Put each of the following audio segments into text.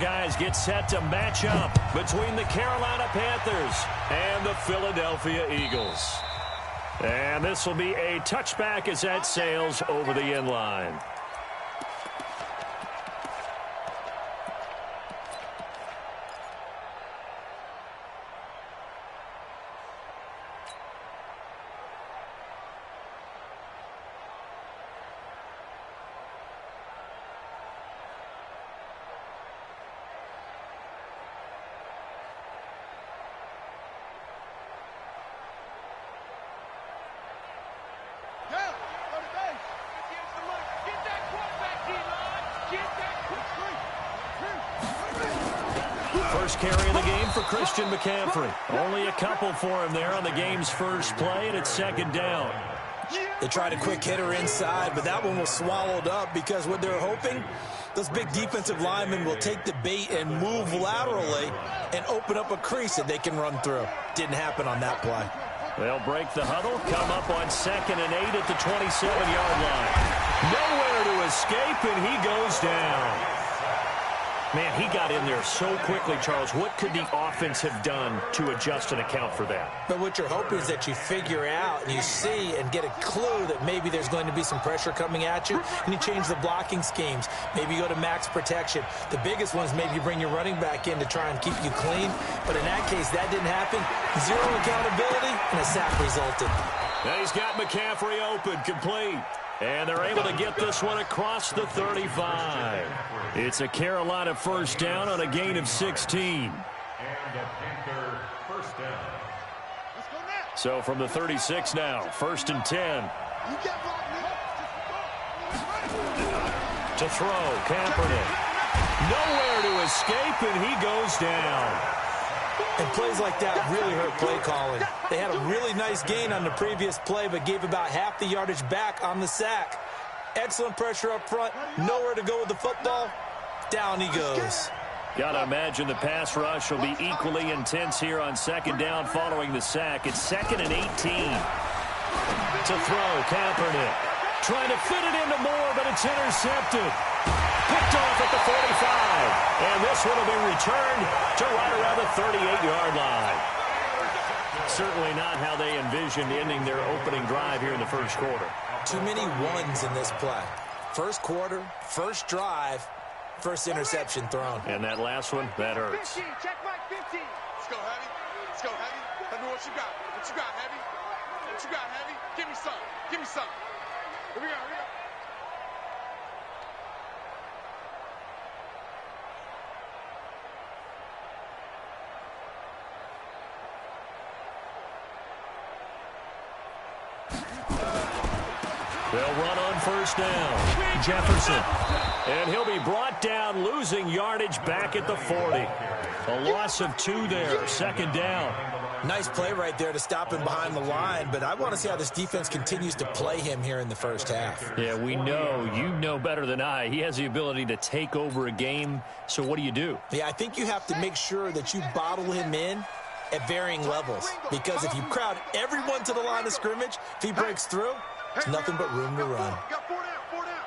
guys get set to match up between the Carolina Panthers and the Philadelphia Eagles. And this will be a touchback as that sails over the end line. First carry of the game for Christian McCaffrey. Only a couple for him there on the game's first play, and it's second down. They tried a quick hitter inside, but that one was swallowed up because what they're hoping, those big defensive linemen will take the bait and move laterally and open up a crease that they can run through. Didn't happen on that play. They'll break the huddle, come up on 2nd and 8 at the 27-yard line. Nowhere to escape, and he goes down. Man, he got in there so quickly, Charles. What could the offense have done to adjust and account for that? But what you're hoping is that you figure out and you see and get a clue that maybe there's going to be some pressure coming at you, and you change the blocking schemes. Maybe you go to max protection. The biggest one is maybe you bring your running back in to try and keep you clean. But in that case, that didn't happen. Zero accountability, and a sack resulted. Now he's got McCaffrey open, complete. And they're able to get this one across the 35. It's a Carolina first down on a gain of 16. So from the 36 now, 1st and 10. To throw, Kaepernick. Nowhere to escape, and he goes down. And plays like that really hurt play calling. They had a really nice gain on the previous play, but gave about half the yardage back on the sack. Excellent pressure up front. Nowhere to go with the football. Down he goes. Gotta imagine the pass rush will be equally intense here on 2nd down following the sack. It's 2nd and 18. To throw, Kaepernick. Trying to fit it into Moore, but it's intercepted. Picked off at the 45. And this one will be returned to right around the 38-yard line. Certainly not how they envisioned ending their opening drive here in the first quarter. Too many ones in this play. First quarter, first drive, first interception thrown. And that last one, that hurts. 15, check back 15. Let's go, Heavy. Let's go, Heavy. Tell me what you got. What you got, Heavy? What you got, Heavy? Give me some. Give me some. Here we go. Here we go. They'll run on first down. Jefferson. And he'll be brought down, losing yardage back at the 40. A loss of 2 there, 2nd down. Nice play right there to stop him behind the line, but I want to see how this defense continues to play him here in the first half. Yeah, we know. You know better than I. He has the ability to take over a game, so what do? Yeah, I think you have to make sure that you bottle him in at varying levels, because if you crowd everyone to the line of scrimmage, if he breaks through, it's nothing but room to run. Got 4 down, 4 down.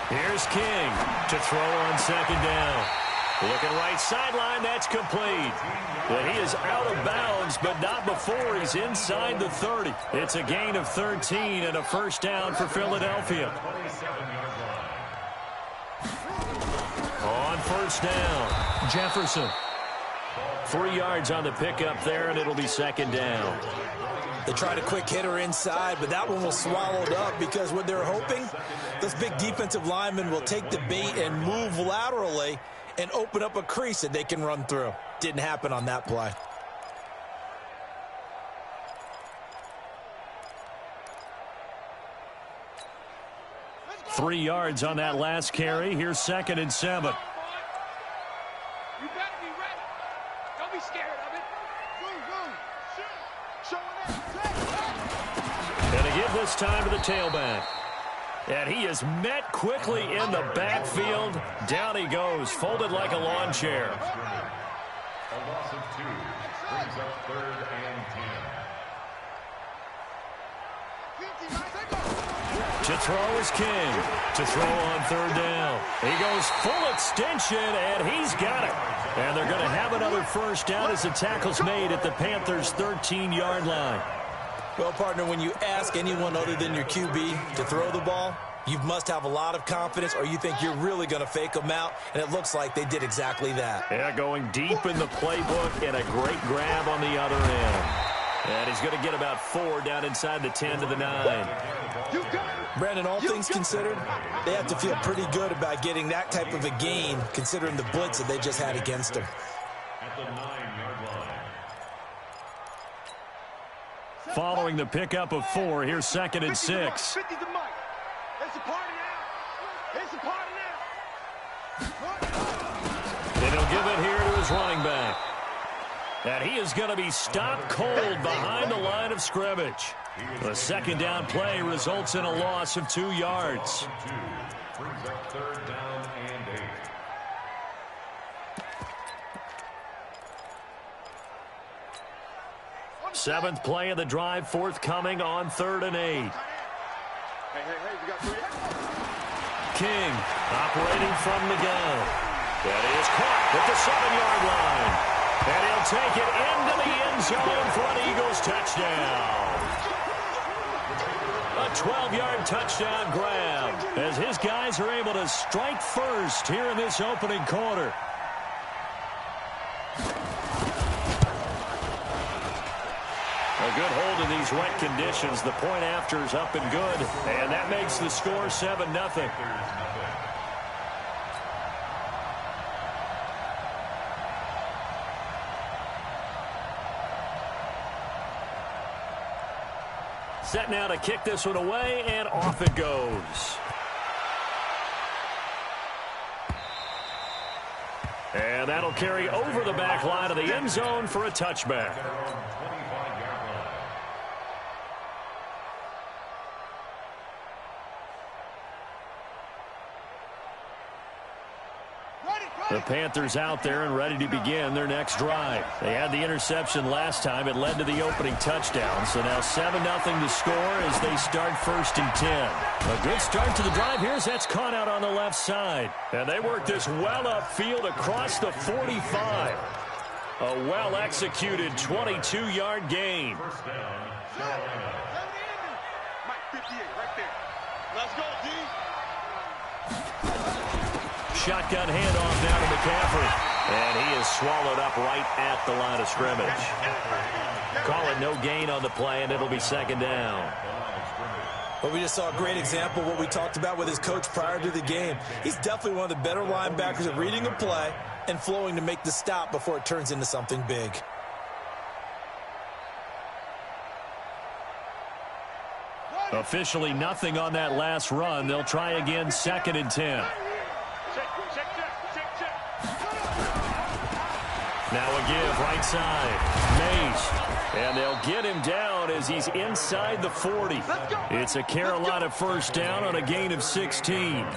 Here's King to throw on 2nd down. Looking right sideline, that's complete. But he is out of bounds, but not before he's inside the 30. It's a gain of 13 and a first down for Philadelphia. On first down, Jefferson. 3 yards on the pickup there, and it'll be 2nd down. They tried a quick hitter inside, but that one was swallowed up because what they're hoping, those big defensive linemen will take the bait and move laterally and open up a crease that they can run through. Didn't happen on that play. Three yards on that last carry. Here's 2nd and 7. You better be ready. Don't be scared of it. And to give this time to the tailback. And he is met quickly in the backfield. Down he goes, folded like a lawn chair. A loss of 2 brings up 3rd and 10. To throw is King. To throw on third down. He goes full extension, and he's got it. And they're going to have another first down as the tackle's made at the Panthers' 13-yard line. Well, partner, when you ask anyone other than your QB to throw the ball, you must have a lot of confidence, or you think you're really going to fake them out, and it looks like they did exactly that. Yeah, going deep in the playbook, and a great grab on the other end. And he's going to get about 4 down inside the 10 to the 9. Brandon, all things considered, they have to feel pretty good about getting that type of a gain, considering the blitz that they just had against them. At the 9-yard line. Following the pickup of 4, here's 2nd and 6. And he'll give it here to his running back. And he is going to be stopped cold behind the line of scrimmage. The 2nd down play results in a loss of 2 yards. Brings up 3rd down and 8. 7th play of the drive forthcoming on 3rd and 8. Hey, we got 3. King operating from the gun. That is caught at the 7-yard line. And he'll take it into the end zone for an Eagles touchdown. A 12-yard touchdown grab as his guys are able to strike first here in this opening quarter. A good hold in these wet conditions. The point after is up and good, and that makes the score 7-0. Set now to kick this one away, and off it goes. And that'll carry over the back line of the end zone for a touchback. The Panthers out there and ready to begin their next drive. They had the interception last time. It led to the opening touchdown. So now 7-0 to score as they start 1st and 10. A good start to the drive here as that's caught out on the left side. And they work this well upfield across the 45. A well-executed 22-yard gain. First down, Carolina. Mike, 58 right there. Let's go, D. Shotgun handoff now to McCaffrey. And he is swallowed up right at the line of scrimmage. Call it no gain on the play, and it'll be 2nd down. Well, we just saw a great example of what we talked about with his coach prior to the game. He's definitely one of the better linebackers at reading a play and flowing to make the stop before it turns into something big. Officially nothing on that last run. They'll try again 2nd and 10. Now a give right side. Mays. And they'll get him down as he's inside the 40. It's a Carolina first down on a gain of 16.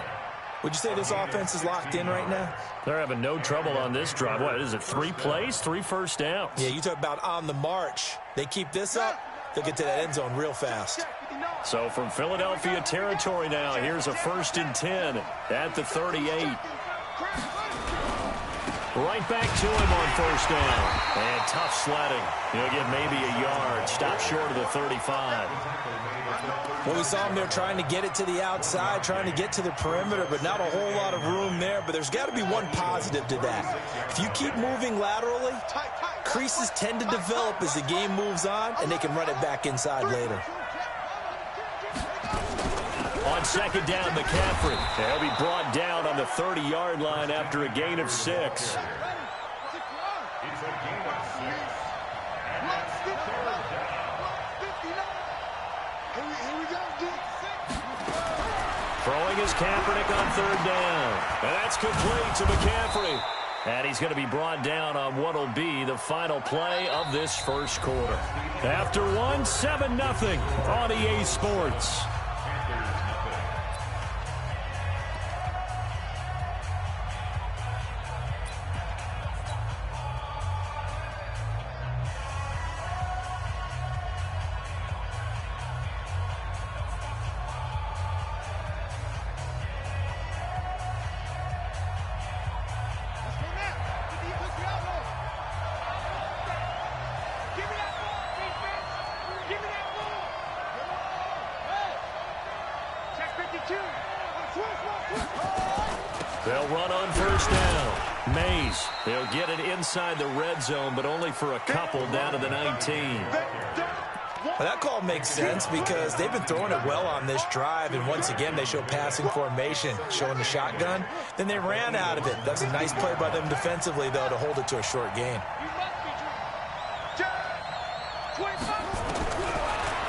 Would you say this offense is locked in right now? They're having no trouble on this drive. What is it, 3 plays, 3 first downs? Yeah, you talk about on the march. They keep this up, they'll get to that end zone real fast. So from Philadelphia territory now, here's a 1st and 10 at the 38. Right back to him on 1st down. And tough sledding. He'll get maybe a yard. Stop short of the 35. Well, we saw him there trying to get it to the outside, trying to get to the perimeter, but not a whole lot of room there. But there's got to be one positive to that. If you keep moving laterally, creases tend to develop as the game moves on, and they can run it back inside later. On 2nd down, McCaffrey. He'll be brought down on the 30-yard line after a gain of 6. It's a gain of 6. And that's 3rd down. Throwing is Kaepernick on 3rd down. And that's complete to McCaffrey. And he's going to be brought down on what will be the final play of this first quarter. After one, 7-0 on EA Sports. They'll run on first down. Mays, they'll get it inside the red zone, but only for a couple down to the 19. Well, that call makes sense because they've been throwing it well on this drive, and once again, they show passing formation, showing the shotgun. Then they ran out of it. That's a nice play by them defensively, though, to hold it to a short gain.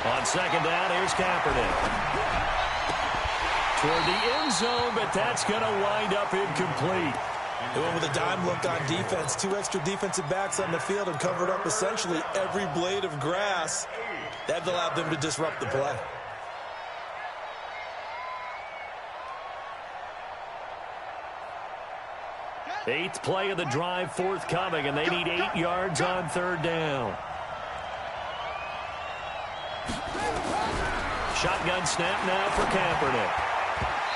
On second down, here's Kaepernick. Toward the end zone, but that's going to wind up incomplete. They went with a dime look on defense. 2 extra defensive backs on the field and covered up essentially every blade of grass. That allowed them to disrupt the play. Eighth play of the drive forthcoming, and they need 8 yards on third down. Shotgun snap now for Kaepernick.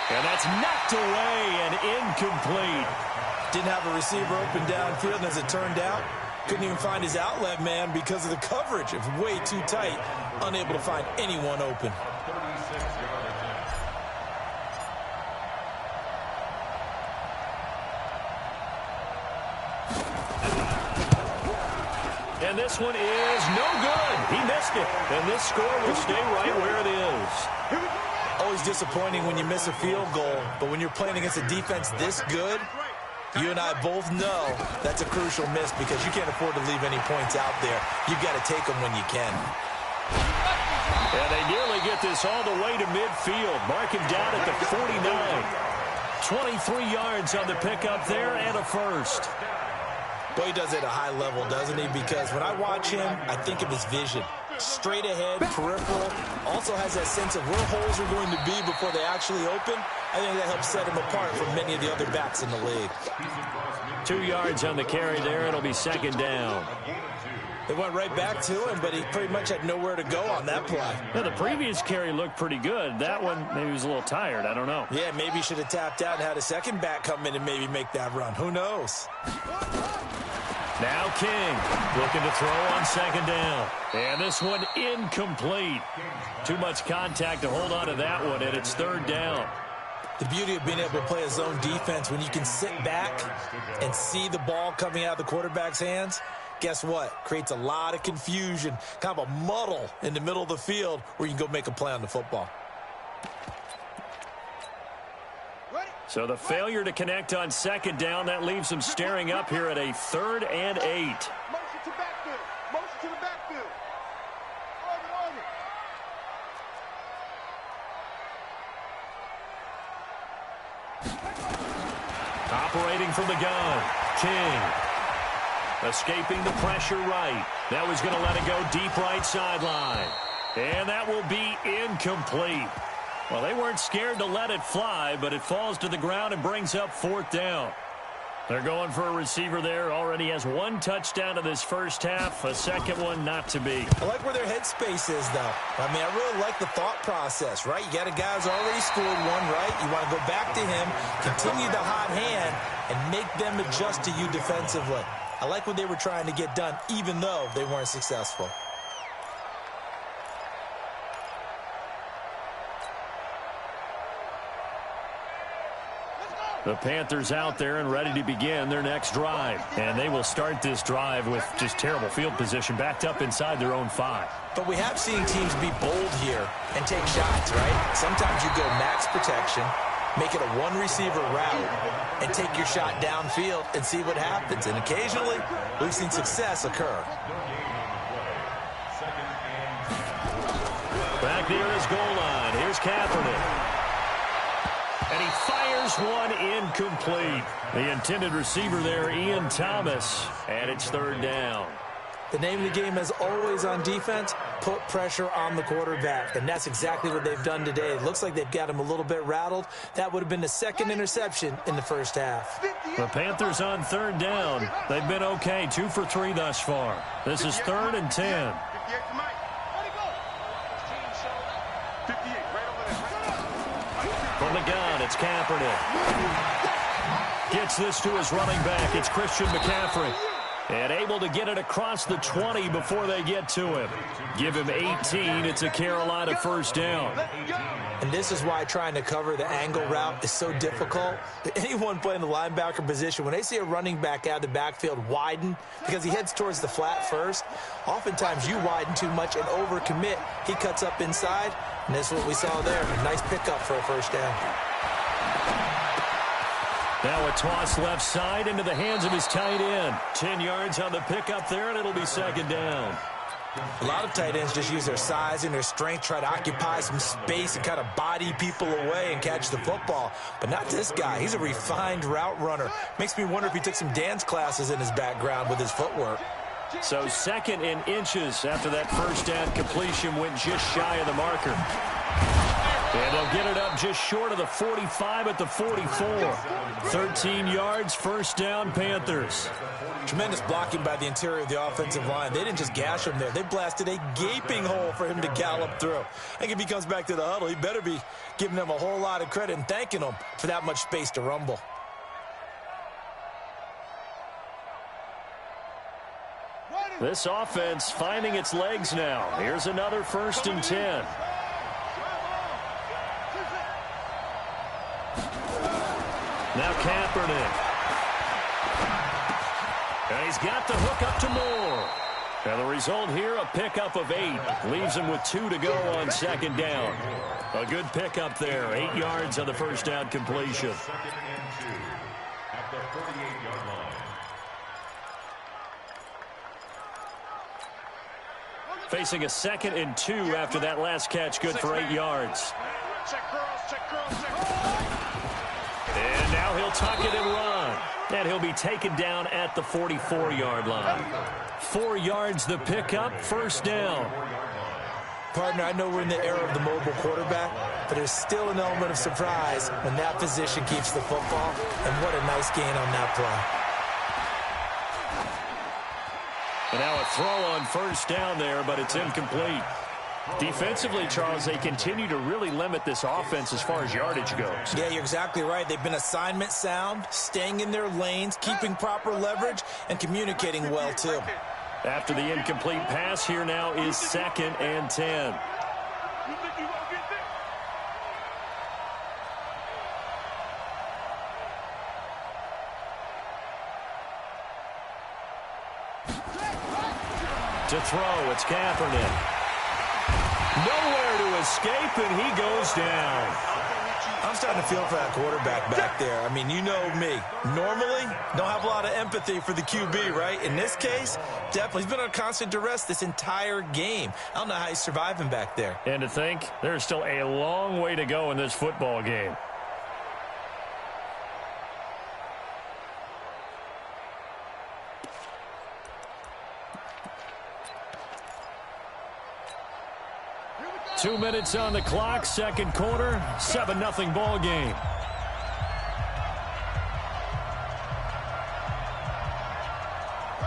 And that's knocked away and incomplete. Didn't have a receiver open downfield, and as it turned out, couldn't even find his outlet man because of the coverage. It was way too tight, unable to find anyone open. And this one is no good. He missed it. And this score will stay right where it is. Always disappointing when you miss a field goal, but when you're playing against a defense this good, you and I both know that's a crucial miss because you can't afford to leave any points out there. You've got to take them when you can. And they nearly get this all the way to midfield. Mark him down at the 49. 23 yards on the pickup there and a first. Boy, he does it at a high level, doesn't he? Because when I watch him, I think of his vision. Straight ahead, peripheral, also has that sense of where holes are going to be before they actually open. I think that helps set him apart from many of the other backs in the league. 2 yards on the carry there. It'll be second down. They went right back to him, but he pretty much had nowhere to go on that play. Now, the previous carry looked pretty good. That one, maybe he was a little tired. I don't know. Yeah, maybe he should have tapped out and had a second back come in and maybe make that run. Who knows? Now King looking to throw on second down. And this one incomplete. Too much contact to hold on to that one, and it's third down. The beauty of being able to play a zone defense when you can sit back and see the ball coming out of the quarterback's hands, guess what? Creates a lot of confusion, kind of a muddle in the middle of the field where you can go make a play on the football. So the failure to connect on second down, that leaves them staring up here at a 3rd and 8. Motion to backfield. Motion to the backfield. Operating from the gun, King. Escaping the pressure right. That was going to let it go deep right sideline. And that will be incomplete. Well, they weren't scared to let it fly, but it falls to the ground and brings up 4th down. They're going for a receiver there. Already has 1 touchdown in this first half. A second one not to be. I like where their headspace is, though. I mean, I really like the thought process, right? You got a guy who's already scored one, right? You want to go back to him, continue the hot hand, and make them adjust to you defensively. I like what they were trying to get done, even though they weren't successful. The Panthers out there and ready to begin their next drive. And they will start this drive with just terrible field position, backed up inside their own 5. But we have seen teams be bold here and take shots, right? Sometimes you go max protection, make it a 1-receiver route, and take your shot downfield and see what happens. And occasionally, we've seen success occur. Back near his goal line. Here's Kaepernick. And he fires one incomplete. The intended receiver there, Ian Thomas. And it's 3rd down. The name of the game, as always on defense, put pressure on the quarterback. And that's exactly what they've done today. It looks like they've got him a little bit rattled. That would have been the 2nd interception in the first half. The Panthers on 3rd down. They've been okay, 2 for 3 thus far. This is 3rd and 10. From the gun, it's Kaepernick. Gets this to his running back. It's Christian McCaffrey. And able to get it across the 20 before they get to him. Give him 18. It's a Carolina first down. And this is why trying to cover the angle route is so difficult. Anyone playing the linebacker position, when they see a running back out of the backfield widen because he heads towards the flat first, oftentimes you widen too much and overcommit. He cuts up inside, and this is what we saw there. A nice pickup for a first down. Now a toss left side into the hands of his tight end. 10 yards on the pickup there, and it'll be second down. A lot of tight ends just use their size and their strength, try to occupy some space and kind of body people away and catch the football. But not this guy. He's a refined route runner. Makes me wonder if he took some dance classes in his background with his footwork. So second in inches after that first down completion went just shy of the marker. And they'll get it up just short of the 45 at the 44. 13 yards, first down, Panthers. Tremendous blocking by the interior of the offensive line. They didn't just gash him there. They blasted a gaping hole for him to gallop through. I think if he comes back to the huddle, he better be giving them a whole lot of credit and thanking them for that much space to rumble. This offense finding its legs now. Here's another first and 10. Now Kaepernick. And he's got the hook up to Moore. And the result here, a pickup of 8. Leaves him with 2 to go on second down. A good pickup there. 8 yards on the first down completion. Second and 2 at the 48-yard line. Facing a second and 2 after that last catch, good for 8 yards. Check curls, check curls, check curls. And now he'll tuck it and run. And he'll be taken down at the 44-yard line. 4 yards the pickup, first down. Partner, I know we're in the era of the mobile quarterback, but there's still an element of surprise when that position keeps the football. And what a nice gain on that play. And now a throw on first down there, but it's incomplete. Defensively, Charles, they continue to really limit this offense as far as yardage goes. Yeah, you're exactly right. They've been assignment sound, staying in their lanes, keeping proper leverage, and communicating well, too. After the incomplete pass, here now is second and 10. To throw, it's Kaepernick. Nowhere to escape, and he goes down. I'm starting to feel for that quarterback back there. I mean, you know me. Normally, don't have a lot of empathy for the QB, right? In this case, definitely. He's been under constant duress this entire game. I don't know how he's surviving back there. And to think, there's still a long way to go in this football game. Two minutes on the clock, second quarter, 7-0 ball game.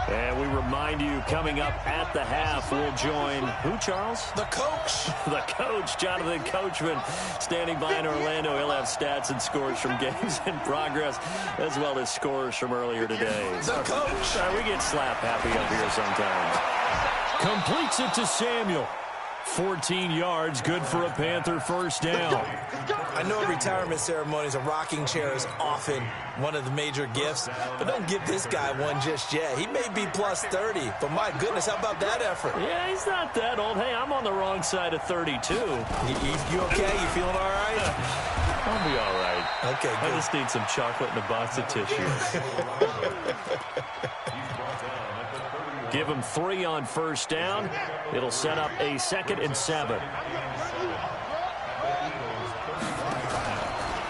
And we remind you, coming up at the half, we'll join who, Charles? The coach. The coach, Jonathan Coachman, standing by in Orlando. He'll have stats and scores from games in progress, as well as scores from earlier today. The coach. We get slap happy up here sometimes. Completes it to Samuel. 14 yards, good for a Panther first down. I know retirement ceremonies, a rocking chair is often one of the major gifts, but don't give this guy one just yet. He may be plus 30, but my goodness, how about that effort? Yeah, he's not that old. Hey, I'm on the wrong side of 32. You okay? You feeling all right? I'll be all right. Okay, good. I just need some chocolate and a box of tissue. Give him 3 on first down. It'll set up a second and 7.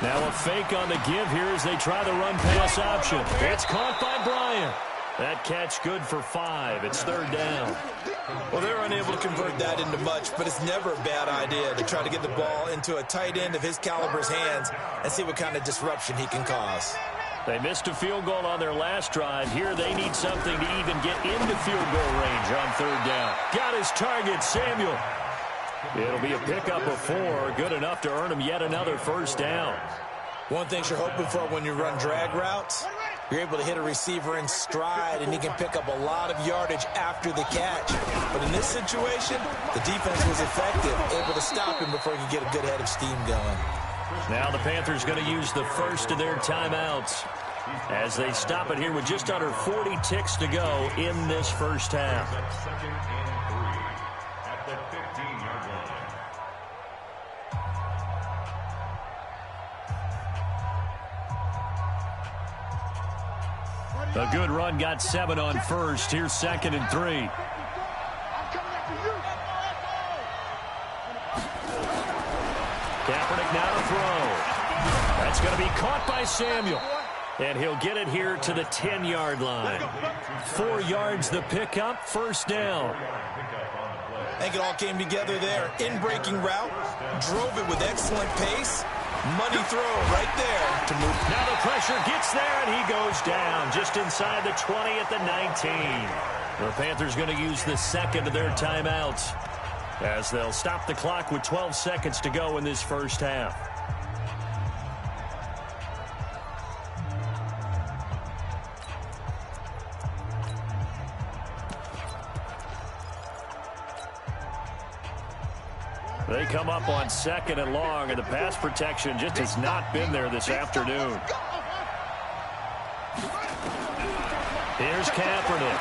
Now a fake on the give here as they try the run-pass option. It's caught by Bryant. That catch good for 5. It's third down. Well, they're unable to convert that into much, but it's never a bad idea to try to get the ball into a tight end of his caliber's hands and see what kind of disruption he can cause. They missed a field goal on their last drive. Here they need something to even get into field goal range on third down. Got his target, Samuel. It'll be a pickup of 4, good enough to earn him yet another first down. One thing you're hoping for when you run drag routes, You're able to hit a receiver in stride, and he can pick up a lot of yardage after the catch. But in this situation, the defense was effective, able to stop him before he could get a good head of steam going. Now the Panthers going to use the first of their timeouts as they stop it here with just under 40 ticks to go in this first half. Second and 3 at the 15-yard line. A good run got 7 on first. Here's 2nd and 3. Kaepernick now to throw. That's going to be caught by Samuel. And he'll get it here to the 10-yard line. 4 yards the pickup, first down. I think it all came together there. In-breaking route, drove it with excellent pace. Money throw right there to move. Now the pressure gets there, and he goes down just inside the 20 at the 19. The Panthers going to use the second of their timeouts as they'll stop the clock with 12 seconds to go in this first half. They come up on 2nd and long, and the pass protection just has not been there this afternoon. Here's Kaepernick.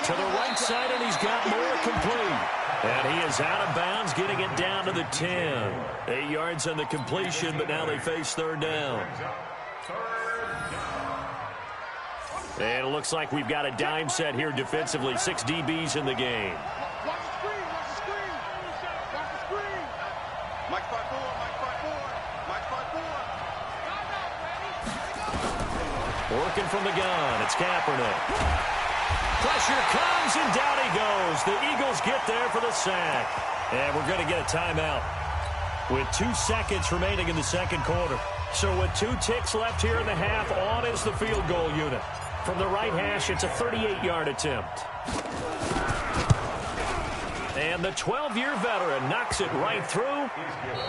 To the right side, and he's got more complete. And he is out of bounds, getting it down to the 10. 8 yards on the completion, but now they face third down. And it looks like we've got a dime set here defensively. 6 DBs in the game. Working from the gun, it's Kaepernick. Pressure comes, and down he goes. The Eagles get there for the sack. And we're going to get a timeout with 2 seconds remaining in the second quarter. So with 2 ticks left here in the half, on is the field goal unit. From the right hash, it's a 38-yard attempt. And the 12-year veteran knocks it right through.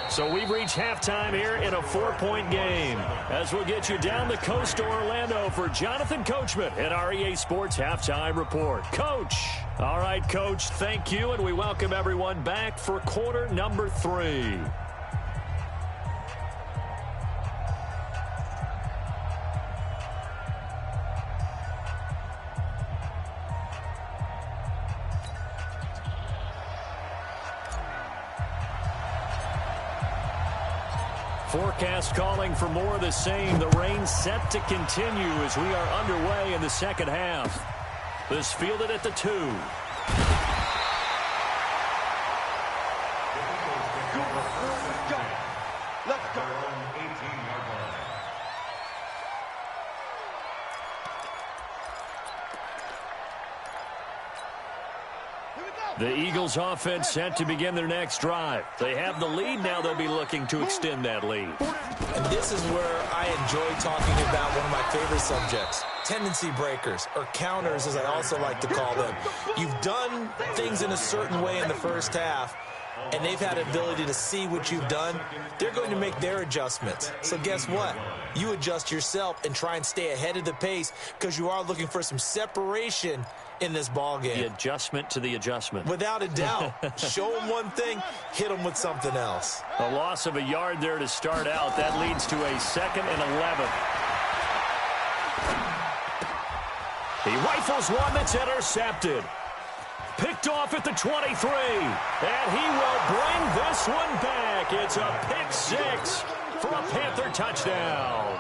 So we've reached halftime here in a 4-point game. As we'll get you down the coast to Orlando for Jonathan Coachman at our EA Sports Halftime Report. Coach. All right, Coach, thank you, and we welcome everyone back for quarter number 3. Forecast calling for more of the same. The rain set to continue as we are underway in the second half. This fielded at the 2. Let's go. The Eagles offense set to begin their next drive. They have the lead. Now they'll be looking to extend that lead. And this is where I enjoy talking about one of my favorite subjects, tendency breakers, or counters as I also like to call them. You've done things in a certain way in the first half, and they've had the ability to see what you've done. They're going to make their adjustments. So guess what? You adjust yourself and try and stay ahead of the pace because you are looking for some separation in this ball game. The adjustment to the adjustment. Without a doubt. Show them one thing, hit them with something else. A loss of a yard there to start out. That leads to a 2nd and 11. He rifles one that's intercepted. Picked off at the 23. And he will bring this one back. It's a pick 6 for a Panther touchdown.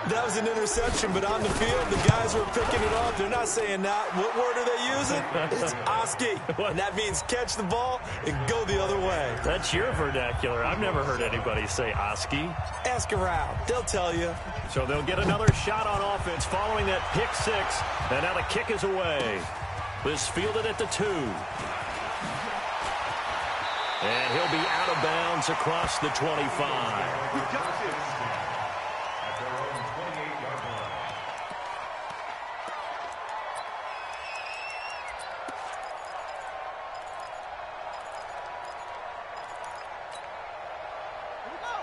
That was an interception, but on the field, the guys who are picking it off, they're not saying that. What word are they using? It's Oski. And that means catch the ball and go the other way. That's your vernacular. I've never heard anybody say Oski. Ask around. They'll tell you. So they'll get another shot on offense following that pick 6. And now the kick is away. This fielded at the 2. And he'll be out of bounds across the 25.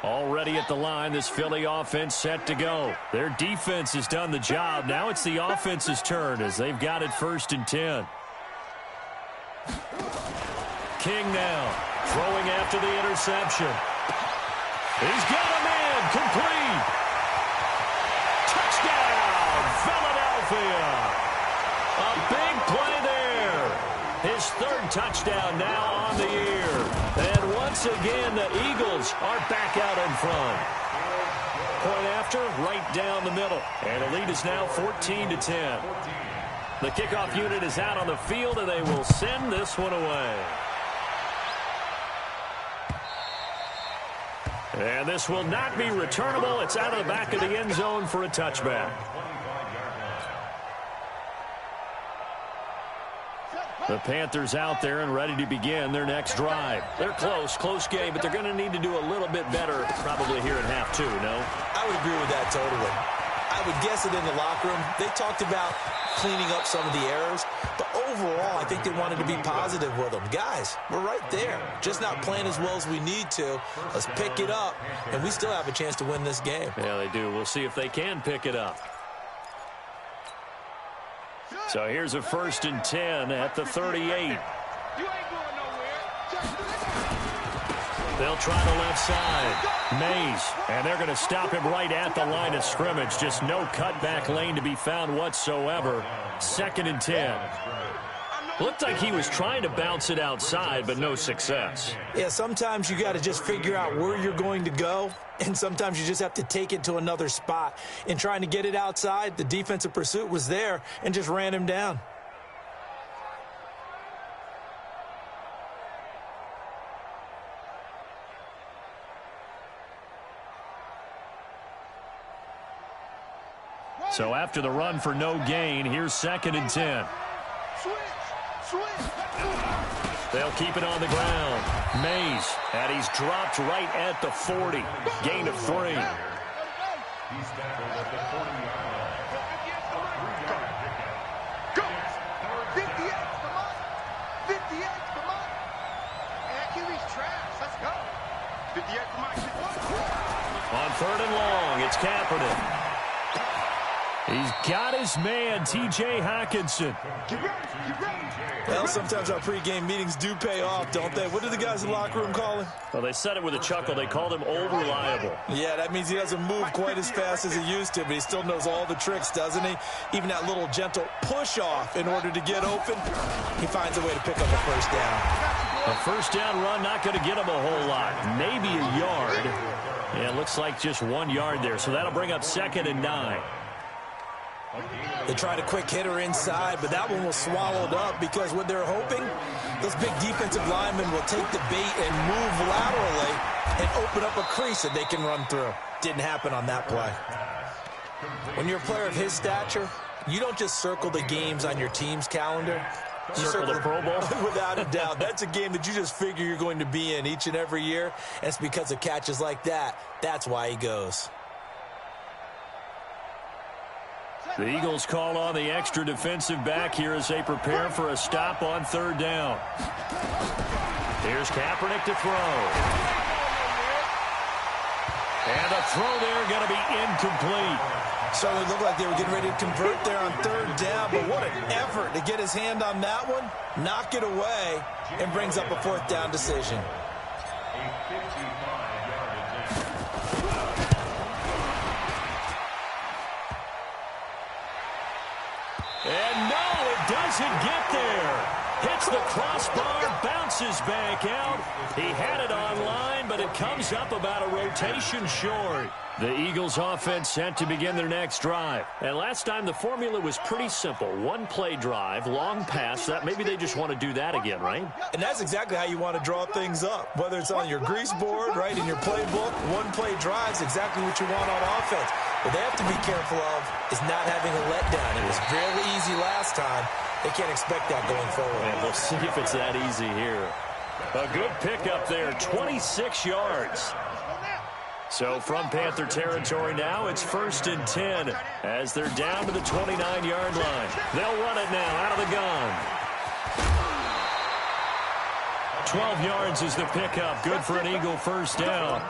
Already at the line, this Philly offense set to go. Their defense has done the job. Now it's the offense's turn as they've got it 1st and 10. King now throwing after the interception. He's got a man complete. Touchdown, Philadelphia. A big play there. His 3rd touchdown now on the year. And once again, the Eagles are back out in front. Point after, right down the middle. And the lead is now 14-10. The kickoff unit is out on the field, and they will send this one away. And this will not be returnable. It's out of the back of the end zone for a touchback. The Panthers out there and ready to begin their next drive. They're close game, but they're going to need to do a little bit better probably here in half 2, no? I would agree with that totally. I would guess it in the locker room. They talked about cleaning up some of the errors, but overall, I think they wanted to be positive with them. Guys, we're right there. Just not playing as well as we need to. Let's pick it up, and we still have a chance to win this game. Yeah, they do. We'll see if they can pick it up. So here's a 1st and 10 at the 38. They'll try the left side. Mays, and they're going to stop him right at the line of scrimmage. Just no cutback lane to be found whatsoever. 2nd and 10. Looked like he was trying to bounce it outside, but no success. Yeah, sometimes you got to just figure out where you're going to go, and sometimes you just have to take it to another spot. In trying to get it outside, the defensive pursuit was there and just ran him down. So after the run for no gain, here's 2nd and 10. They'll keep it on the ground. Mays, and he's dropped right at the 40. Gain of 3. He's tackled at the 40-yard line. Go! 58, come on! 58, come on! And QB's trash, let's go! 58, come on, On 3rd and long, it's Kaepernick. He's got his man, T.J. Hawkinson. Well, sometimes our pregame meetings do pay off, don't they? What did the guys in the locker room call him? Well, they said it with a chuckle. They called him Old Reliable. Yeah, that means he doesn't move quite as fast as he used to, but he still knows all the tricks, doesn't he? Even that little gentle push-off in order to get open, he finds a way to pick up a 1st down. A 1st down run, not going to get him a whole lot. Maybe a yard. Yeah, it looks like just 1 yard there, so that'll bring up 2nd and 9. They tried a quick hitter inside, but that one was swallowed up because what they're hoping, those big defensive linemen will take the bait and move laterally and open up a crease that they can run through. Didn't happen on that play. When you're a player of his stature, you don't just circle the games on your team's calendar. You circle the Pro Bowl? Without a doubt. That's a game that you just figure you're going to be in each and every year, and it's because of catches like that. That's why he goes. The Eagles call on the extra defensive back here as they prepare for a stop on 3rd down. Here's Kaepernick to throw. And a throw there going to be incomplete. Certainly looked like they were getting ready to convert there on 3rd down, but what an effort to get his hand on that one, knock it away, and brings up a 4th down decision. And no, it doesn't get there. Hits the crossbar, bounces back out. He had it on line, but it comes up about a rotation short. The Eagles offense set to begin their next drive. And last time the formula was pretty simple. 1-play drive, long pass. That maybe they just want to do that again, right? And that's exactly how you want to draw things up. Whether it's on your grease board, right, in your playbook, 1-play drive is exactly what you want on offense. What they have to be careful of is not having a letdown. It was fairly easy last time. They can't expect that going forward. And we'll see if it's that easy here. A good pickup there, 26 yards. So from Panther territory now, it's 1st and 10 as they're down to the 29-yard line. They'll run it now out of the gun. 12 yards is the pickup. Good for an Eagle 1st down.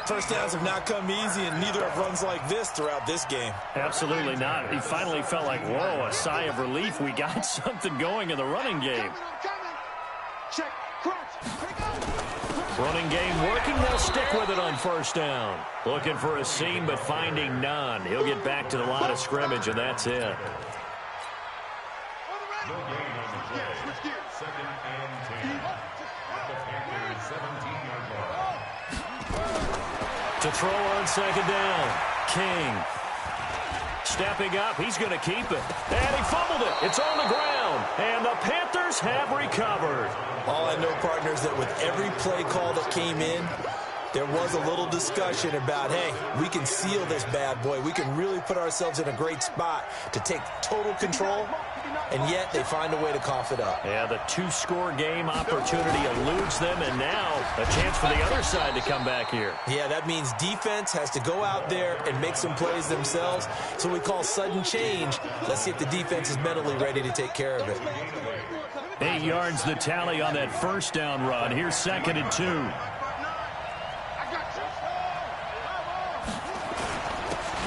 First downs have not come easy, and neither have runs like this throughout this game. Absolutely not. He finally felt like, whoa, a sigh of relief. We got something going in the running game. Running game working. They'll stick with it on first down. Looking for a seam, but finding none. He'll get back to the line of scrimmage, and that's it. To throw on second down, King. Stepping up, he's going to keep it. And he fumbled it. It's on the ground. And the Panthers have recovered. All I know, partners, that with every play call that came in, there was a little discussion about, hey, we can seal this bad boy. We can really put ourselves in a great spot to take total control, and yet they find a way to cough it up. Yeah, the two-score game opportunity eludes them, and now a chance for the other side to come back here. Yeah, that means defense has to go out there and make some plays themselves. So we call sudden change. Let's see if the defense is mentally ready to take care of it. 8 yards the tally on that first down run. Here's 2nd and 2.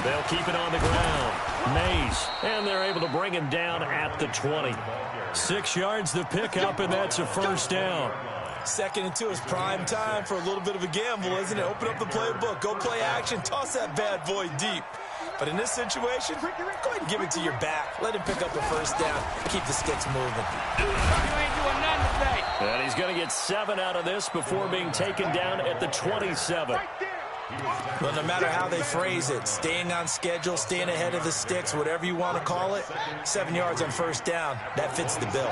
They'll keep it on the ground. Mays, and they're able to bring him down at the 20. 6 yards the pickup, and that's a first down. 2nd and 2 is prime time for a little bit of a gamble, isn't it? Open up the playbook, go play action, toss that bad boy deep. But in this situation, go ahead and give it to your back. Let him pick up the first down. Keep the sticks moving. You ain't doing nothing today. And he's going to get 7 out of this before being taken down at the 27. Well, no matter how they phrase it, staying on schedule, staying ahead of the sticks, whatever you want to call it, 7 yards on first down, that fits the bill.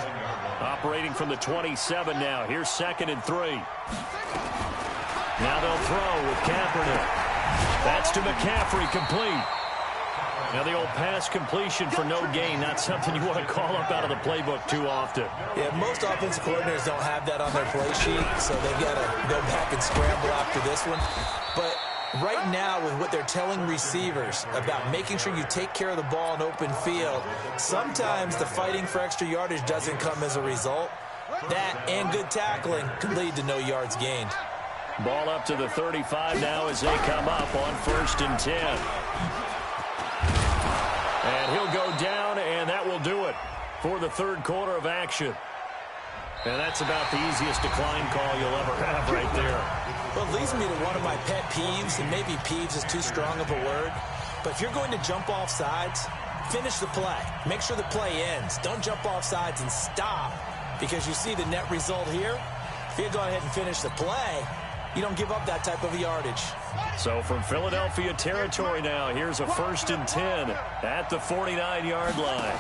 Operating from the 27 now. Here's 2nd and 3. Now they'll throw with Kaepernick. That's to McCaffrey, complete. Now the old pass completion for no gain, not something you want to call up out of the playbook too often. Yeah, most offensive coordinators don't have that on their play sheet, so they've got to go back and scramble after this one. But right now, with what they're telling receivers about making sure you take care of the ball in open field, sometimes the fighting for extra yardage doesn't come as a result. That and good tackling could lead to no yards gained. Ball up to the 35 now as they come up on 1st and 10. And he'll go down, and that will do it for the third quarter of action. And that's about the easiest decline call you'll ever have right there. Well, it leads me to one of my pet peeves, and maybe peeves is too strong of a word. But if you're going to jump off sides, finish the play. Make sure the play ends. Don't jump off sides and stop, because you see the net result here. If you go ahead and finish the play, you don't give up that type of yardage. So from Philadelphia territory now, here's a 1st and 10 at the 49-yard line.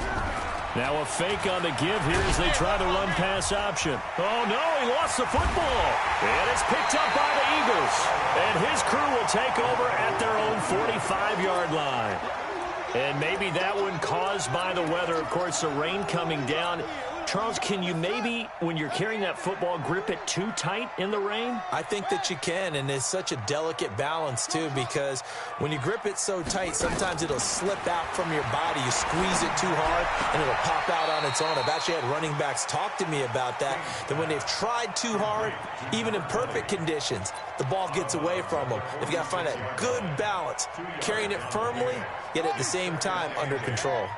Now a fake on the give here as they try the run-pass option. Oh, no, he lost the football. And it's picked up by the Eagles. And his crew will take over at their own 45-yard line. And maybe that one caused by the weather. Of course, the rain coming down. Charles, can you maybe, when you're carrying that football, grip it too tight in the rain? I think that you can, and it's such a delicate balance, too, because when you grip it so tight, sometimes it'll slip out from your body. You squeeze it too hard, and it'll pop out on its own. I've actually had running backs talk to me about that when they've tried too hard, even in perfect conditions, the ball gets away from them. They've got to find that good balance, carrying it firmly, yet at the same time under control.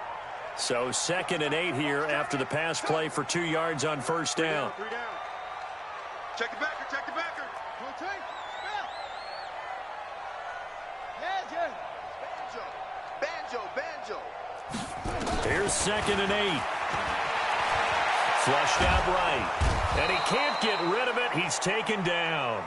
So 2nd and 8 here after the pass play for 2 yards on first down. 3 down. Check the backer, check the backer. Banjo. Here's 2nd and 8. Flushed out right. And he can't get rid of it. He's taken down.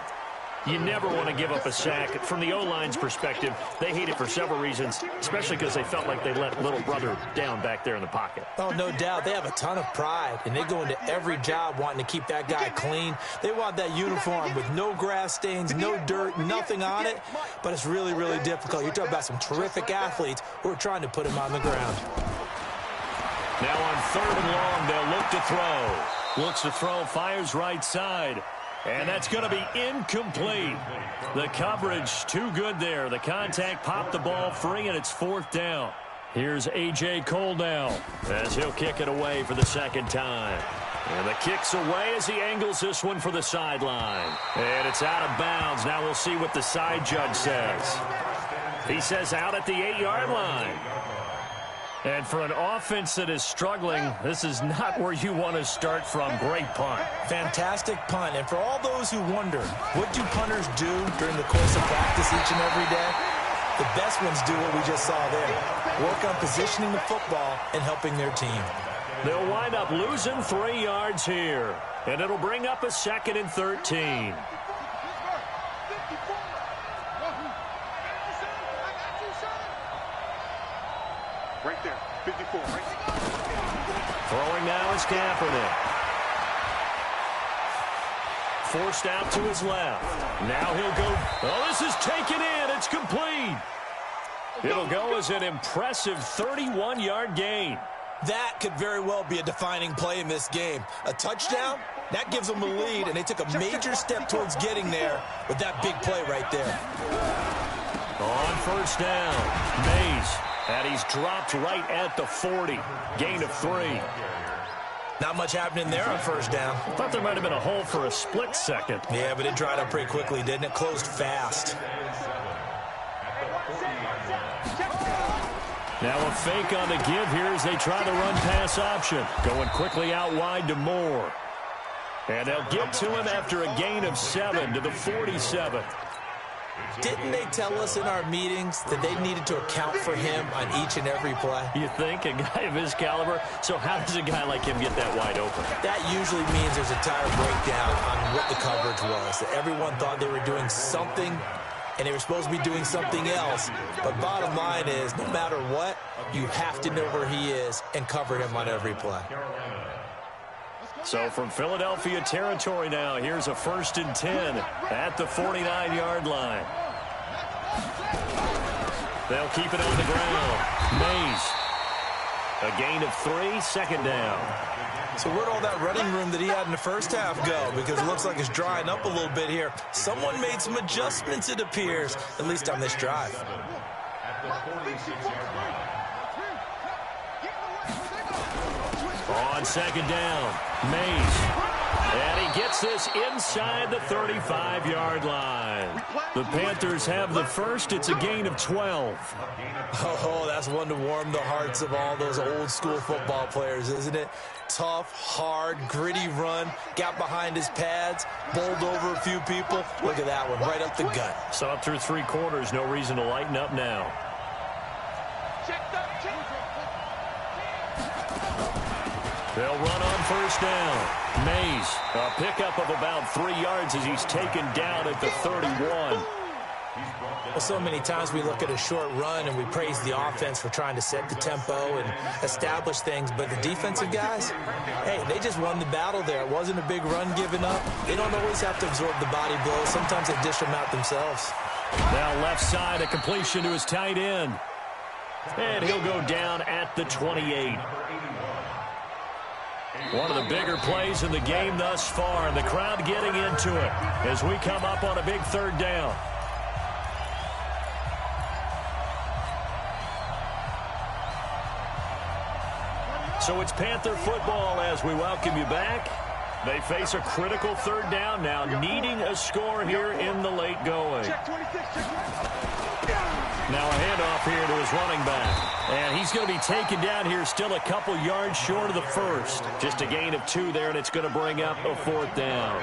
You never want to give up a sack. From the O-line's perspective, they hate it for several reasons, especially because they felt like they let little brother down back there in the pocket. Oh, no doubt. They have a ton of pride, and they go into every job wanting to keep that guy clean. They want that uniform with no grass stains, no dirt, nothing on it, but it's really, really difficult. You're talking about some terrific athletes who are trying to put him on the ground. Now on 3rd and long, they'll look to throw. Looks to throw, fires right side. And that's going to be incomplete. The coverage too good there. The contact popped the ball free, and it's 4th down. Here's A.J. Cole now as he'll kick it away for the 2nd time. And the kick's away as he angles this one for the sideline. And it's out of bounds. Now we'll see what the side judge says. He says out at the 8-yard line. And for an offense that is struggling, this is not where you want to start from. Great punt. Fantastic punt. And for all those who wonder, what do punters do during the course of practice each and every day? The best ones do what we just saw there. Work on positioning the football and helping their team. They'll wind up losing 3 yards here. And it'll bring up a 2nd and 13. Right there, 54, right there. Throwing now is Kaepernick. Forced out to his left. Now he'll go. Oh, this is taken in. It's complete. It'll go as an impressive 31-yard gain. That could very well be a defining play in this game. A touchdown, that gives them a lead, and they took a major step towards getting there with that big play right there. On first down, Mays. And he's dropped right at the 40. Gain of 3. Not much happening there on first down. Thought there might have been a hole for a split second. Yeah, but it dried up pretty quickly, didn't it? Closed fast. Now a fake on the give here as they try the run-pass option. Going quickly out wide to Moore. And they'll get to him after a gain of 7 to the 47. Didn't they tell us in our meetings that they needed to account for him on each and every play? You think? A guy of his caliber? So how does a guy like him get that wide open? That usually means there's a tire breakdown on what the coverage was. That everyone thought they were doing something, and they were supposed to be doing something else. But bottom line is, no matter what, you have to know where he is and cover him on every play. So from Philadelphia territory now, here's a 1st and 10 at the 49-yard line. They'll keep it on the ground. Mays. A gain of 3, 2nd down. So where'd all that running room that he had in the first half go? Because it looks like it's drying up a little bit here. Someone made some adjustments, it appears, at least on this drive. On 2nd down, Mays. And he gets this inside the 35-yard line. The Panthers have the first. It's a gain of 12. Oh, that's one to warm the hearts of all those old-school football players, isn't it? Tough, hard, gritty run. Got behind his pads, bowled over a few people. Look at that one, right up the gut. Saw it through 3 quarters. No reason to lighten up now. They'll run on first down. Mays, a pickup of about 3 yards as he's taken down at the 31. Well, so many times we look at a short run and we praise the offense for trying to set the tempo and establish things, but the defensive guys, hey, they just won the battle there. It wasn't a big run given up. They don't always have to absorb the body blows. Sometimes they dish them out themselves. Now left side, a completion to his tight end. And he'll go down at the 28. One of the bigger plays in the game thus far, and the crowd getting into it as we come up on a big 3rd down. So it's Panther football as we welcome you back. They face a critical 3rd down now, needing a score here in the late going. Now a handoff here to his running back. And he's going to be taken down here still a couple yards short of the first. Just a gain of 2 there, and it's going to bring up a 4th down.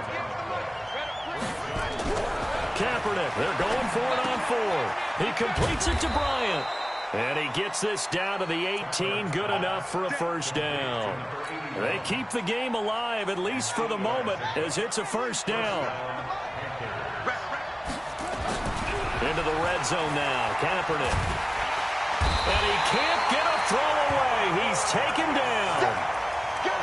Kaepernick, they're going for it on 4. He completes it to Bryant. And he gets this down to the 18, good enough for a 1st down. They keep the game alive, at least for the moment, as it's a 1st down. Into the red zone now, Kaepernick. And he can't get a throw away. He's taken down.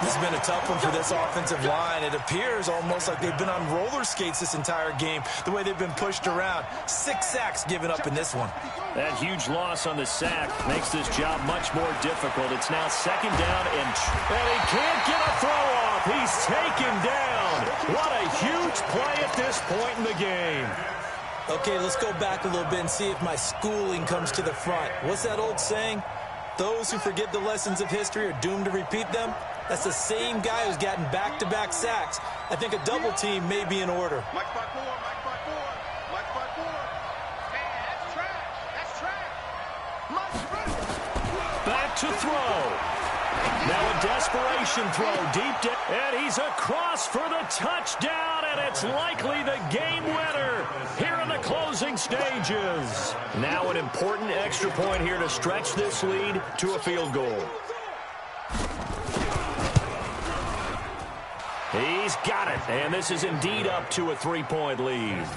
This has been a tough one for this offensive line. It appears almost like they've been on roller skates this entire game, the way they've been pushed around. 6 sacks given up in this one. That huge loss on the sack makes this job much more difficult. It's now 2nd down, and he can't get a throw off. He's taken down. What a huge play at this point in the game. Okay, let's go back a little bit and see if my schooling comes to the front. What's that old saying? Those who forget the lessons of history are doomed to repeat them. That's the same guy who's gotten back-to-back sacks. I think a double team may be in order. Mike 5-4, Mike 5-4, Mike 5-4. Man, that's trash. That's trash. Mike, Back to throw. Now a desperation throw deep and he's across for the touchdown, and it's likely the game winner here in the closing stages. Now an important extra point here to stretch this lead to a field goal. He's got it, and this is indeed up to a 3-point lead.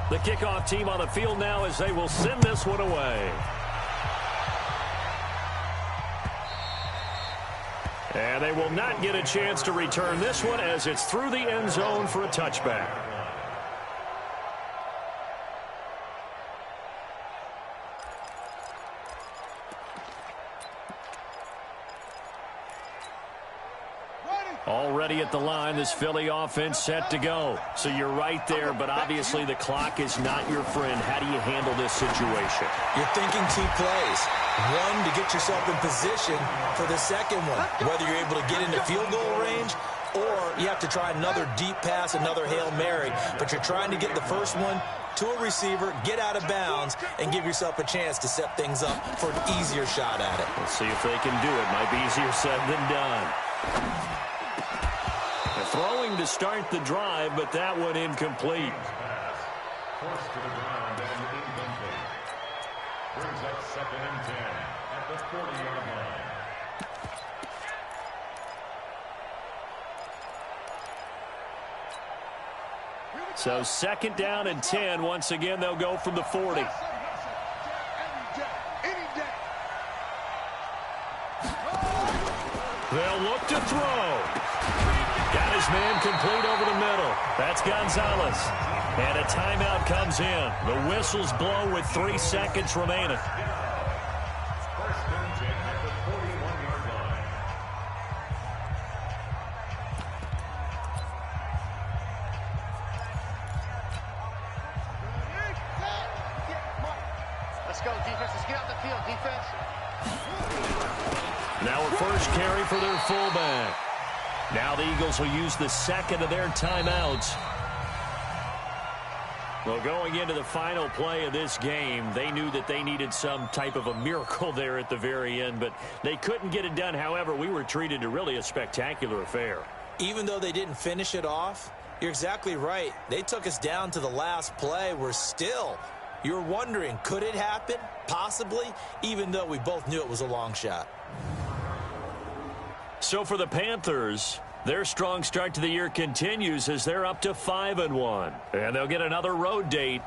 The kickoff team on the field now as they will send this one away. And they will not get a chance to return this one as it's through the end zone for a touchback. Already at the line, this Philly offense set to go. So you're right there, but obviously the clock is not your friend. How do you handle this situation? You're thinking 2 plays. One, to get yourself in position for the second one, whether you're able to get into field goal range or you have to try another deep pass, another Hail Mary. But you're trying to get the first one to a receiver, get out of bounds, and give yourself a chance to set things up for an easier shot at it. Let's see if they can do it. Might be easier said than done. Throwing to start the drive, but that one incomplete. Forced to the ground and incomplete. Brings up 2nd and 10 at the 40-yard line. So 2nd down and 10. Once again, they'll go from the 40. They'll look to throw. Got his man complete over the middle. That's Gonzalez. And a timeout comes in. The whistles blow with 3 seconds remaining. 1st and 10 at the 41-yard line. Let's go, defense. Let's get out the field, defense. Now a first carry for their fullback. Now the Eagles will use the second of their timeouts. Well, going into the final play of this game, they knew that they needed some type of a miracle there at the very end, but they couldn't get it done. However, we were treated to really a spectacular affair. Even though they didn't finish it off, you're exactly right. They took us down to the last play. We're still, you're wondering, could it happen? Possibly, even though we both knew it was a long shot. So for the Panthers, their strong start to the year continues as they're up to 5-1. And they'll get another road date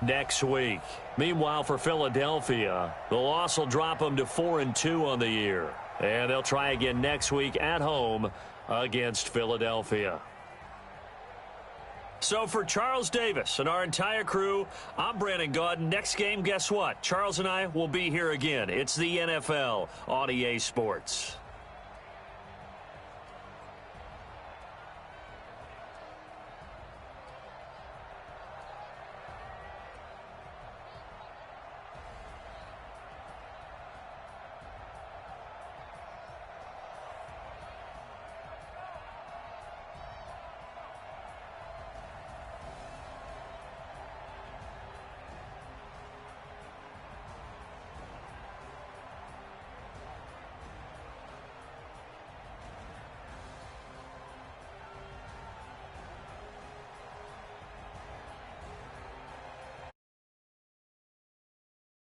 next week. Meanwhile, for Philadelphia, the loss will drop them to 4-2 on the year. And they'll try again next week at home against Philadelphia. So for Charles Davis and our entire crew, I'm Brandon Gaudin. Next game, guess what? Charles and I will be here again. It's the NFL on EA Sports.